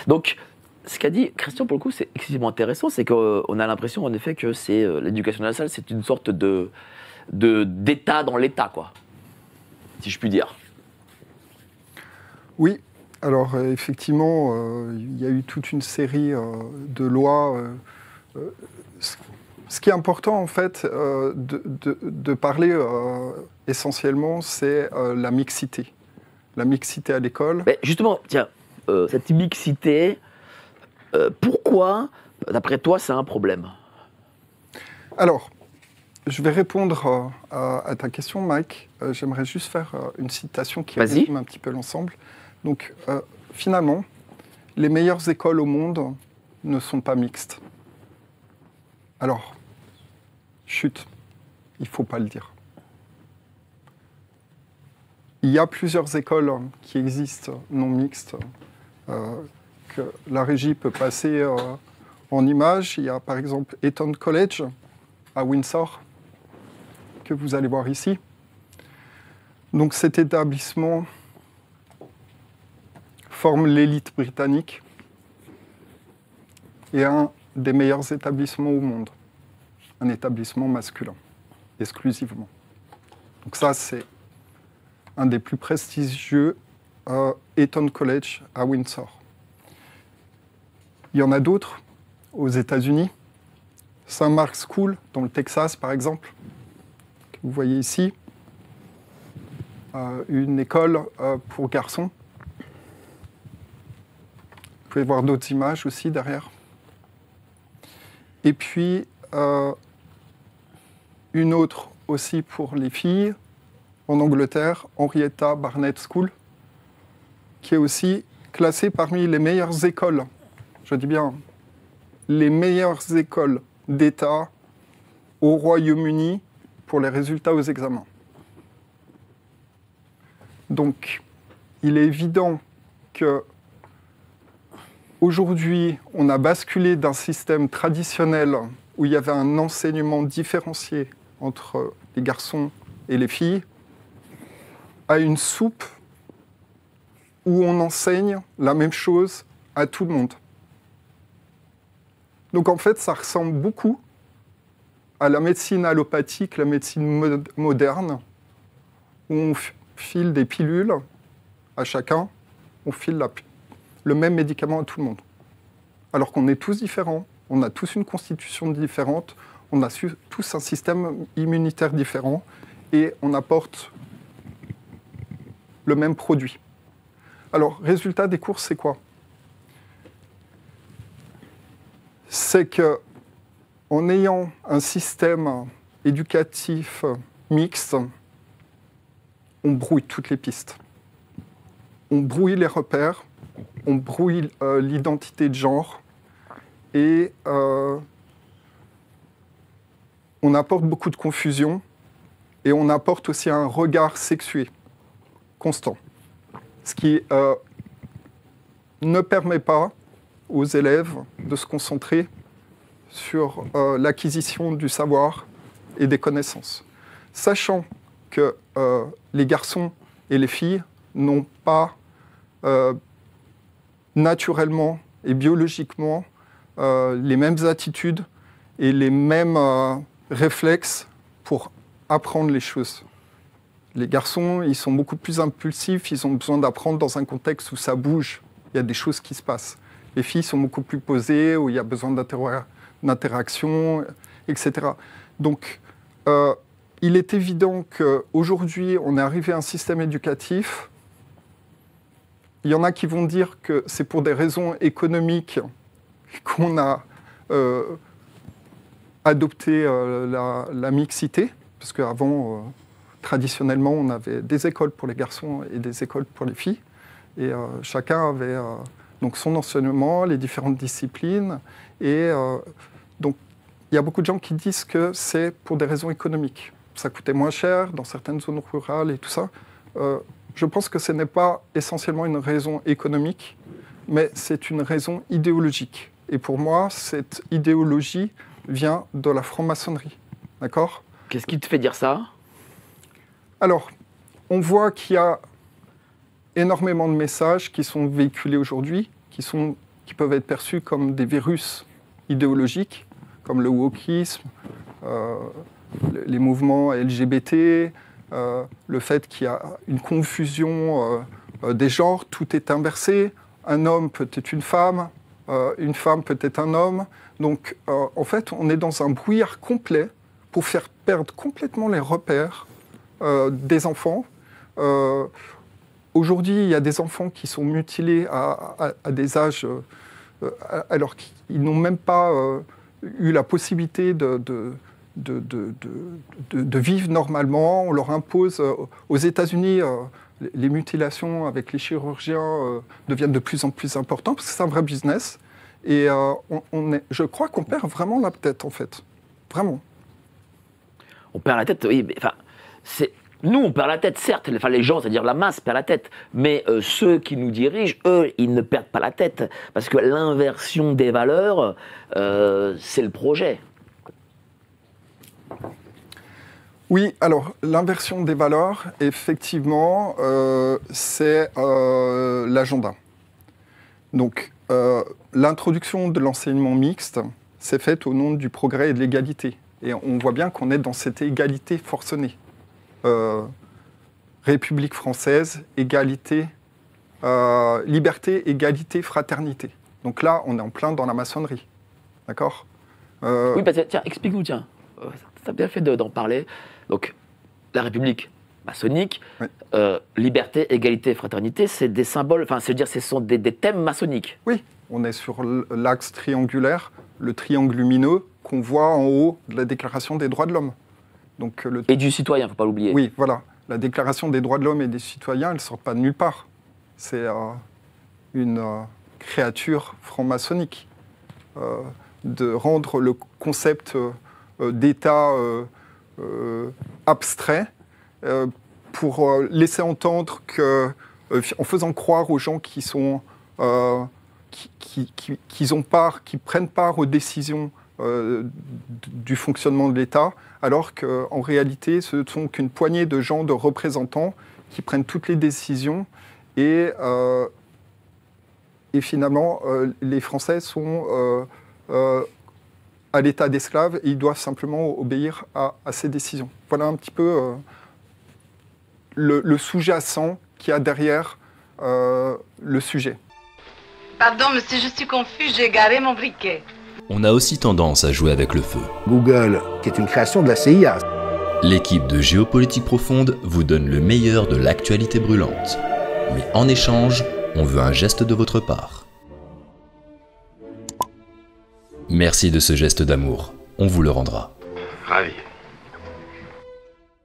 Donc, ce qu'a dit Christian, pour le coup, c'est excessivement intéressant. C'est qu'on a l'impression, en effet, que l'éducation nationale, c'est une sorte d'État dans l'État, quoi. Si je puis dire. Oui, alors effectivement, il y a eu toute une série de lois. Ce qui est important, en fait, de parler essentiellement, c'est la mixité. La mixité à l'école. Mais justement, tiens, cette mixité, pourquoi, d'après toi, c'est un problème? Alors, je vais répondre à ta question, Mike. J'aimerais juste faire une citation qui résume un petit peu l'ensemble. Donc, finalement, les meilleures écoles au monde ne sont pas mixtes. Alors, chut, il ne faut pas le dire. Il y a plusieurs écoles qui existent non mixtes, que la régie peut passer en images. Il y a par exemple Eton College à Windsor, que vous allez voir ici. Donc cet établissement forme l'élite britannique et un des meilleurs établissements au monde. Un établissement masculin, exclusivement. Donc ça, c'est un des plus prestigieux, Eton College à Windsor. Il y en a d'autres aux États-Unis. St. Mark's School, dans le Texas, par exemple, que vous voyez ici. Une école pour garçons. Vous pouvez voir d'autres images aussi derrière. Et puis, une autre aussi pour les filles, en Angleterre, Henrietta Barnett School, qui est aussi classée parmi les meilleures écoles, je dis bien les meilleures écoles d'État au Royaume-Uni pour les résultats aux examens. Donc, il est évident que aujourd'hui, on a basculé d'un système traditionnel où il y avait un enseignement différencié entre les garçons et les filles à une soupe où on enseigne la même chose à tout le monde. Donc en fait, ça ressemble beaucoup à la médecine allopathique, la médecine moderne, où on file des pilules à chacun, on file le même médicament à tout le monde. Alors qu'on est tous différents, on a tous une constitution différente, on a tous un système immunitaire différent, et on apporte le même produit. Alors, résultat des cours, c'est quoi? C'est qu'en ayant un système éducatif mixte, on brouille toutes les pistes. On brouille les repères, on brouille l'identité de genre, et on apporte beaucoup de confusion, et on apporte aussi un regard sexué constant, ce qui ne permet pas aux élèves de se concentrer sur l'acquisition du savoir et des connaissances. Sachant que les garçons et les filles n'ont pas naturellement et biologiquement les mêmes attitudes et les mêmes réflexes pour apprendre les choses. Les garçons, ils sont beaucoup plus impulsifs, ils ont besoin d'apprendre dans un contexte où ça bouge, il y a des choses qui se passent. Les filles sont beaucoup plus posées, où il y a besoin d'interaction, etc. Donc, il est évident qu'aujourd'hui, on est arrivé à un système éducatif. Il y en a qui vont dire que c'est pour des raisons économiques qu'on a adopté la mixité, parce qu'avant, traditionnellement, on avait des écoles pour les garçons et des écoles pour les filles, et chacun avait donc son enseignement, les différentes disciplines, et donc il y a beaucoup de gens qui disent que c'est pour des raisons économiques. Ça coûtait moins cher dans certaines zones rurales et tout ça. Je pense que ce n'est pas essentiellement une raison économique, mais c'est une raison idéologique. Et pour moi, cette idéologie vient de la franc-maçonnerie. D'accord ? Qu'est-ce qui te fait dire ça ? Alors, on voit qu'il y a énormément de messages qui sont véhiculés aujourd'hui, qui sont qui peuvent être perçus comme des virus idéologiques, comme le wokisme, les mouvements LGBT, le fait qu'il y a une confusion des genres, tout est inversé, un homme peut être une femme peut être un homme. Donc en fait, on est dans un brouillard complet pour faire perdre complètement les repères des enfants. Aujourd'hui, il y a des enfants qui sont mutilés à des âges alors qu'ils n'ont même pas eu la possibilité de vivre normalement. On leur impose, aux États-Unis, les mutilations avec les chirurgiens deviennent de plus en plus importantes parce que c'est un vrai business. Et je crois qu'on perd vraiment la tête, en fait. Vraiment. On perd la tête, oui. Enfin, nous, on perd la tête, certes. Enfin, les gens, c'est-à-dire la masse, perd la tête. Mais ceux qui nous dirigent, eux, ils ne perdent pas la tête. Parce que l'inversion des valeurs, c'est le projet. Oui, alors, l'inversion des valeurs, effectivement, c'est l'agenda. Donc, l'introduction de l'enseignement mixte s'est faite au nom du progrès et de l'égalité. Et on voit bien qu'on est dans cette égalité forcenée. République française, égalité, liberté, égalité, fraternité. Donc là, on est en plein dans la maçonnerie. D'accord ? Oui, bah, tiens, explique-nous, tiens. Ça bien fait d'en parler. Donc, la République maçonnique, oui. Liberté, égalité, fraternité, c'est des symboles, enfin, c'est-à-dire ce sont des thèmes maçonniques. Oui, on est sur l'axe triangulaire, le triangle lumineux qu'on voit en haut de la Déclaration des droits de l'homme. Donc, et du citoyen, il ne faut pas l'oublier. Oui, voilà. La Déclaration des droits de l'homme et des citoyens, elle ne sort pas de nulle part. C'est une créature franc-maçonnique. De rendre le concept d'État abstrait pour laisser entendre que, en faisant croire aux gens qui sont qui prennent part aux décisions du fonctionnement de l'État, alors qu'en réalité, ce ne sont qu'une poignée de gens, de représentants, qui prennent toutes les décisions et finalement, les Français sont à l'état d'esclaves et ils doivent simplement obéir à ces décisions. Voilà un petit peu le sous-jacent qu'il y a derrière le sujet. Pardon, monsieur, je suis confus, j'ai garé mon briquet. On a aussi tendance à jouer avec le feu. Google, qui est une création de la CIA. L'équipe de Géopolitique Profonde vous donne le meilleur de l'actualité brûlante. Mais en échange, on veut un geste de votre part. Merci de ce geste d'amour, on vous le rendra. Ravi.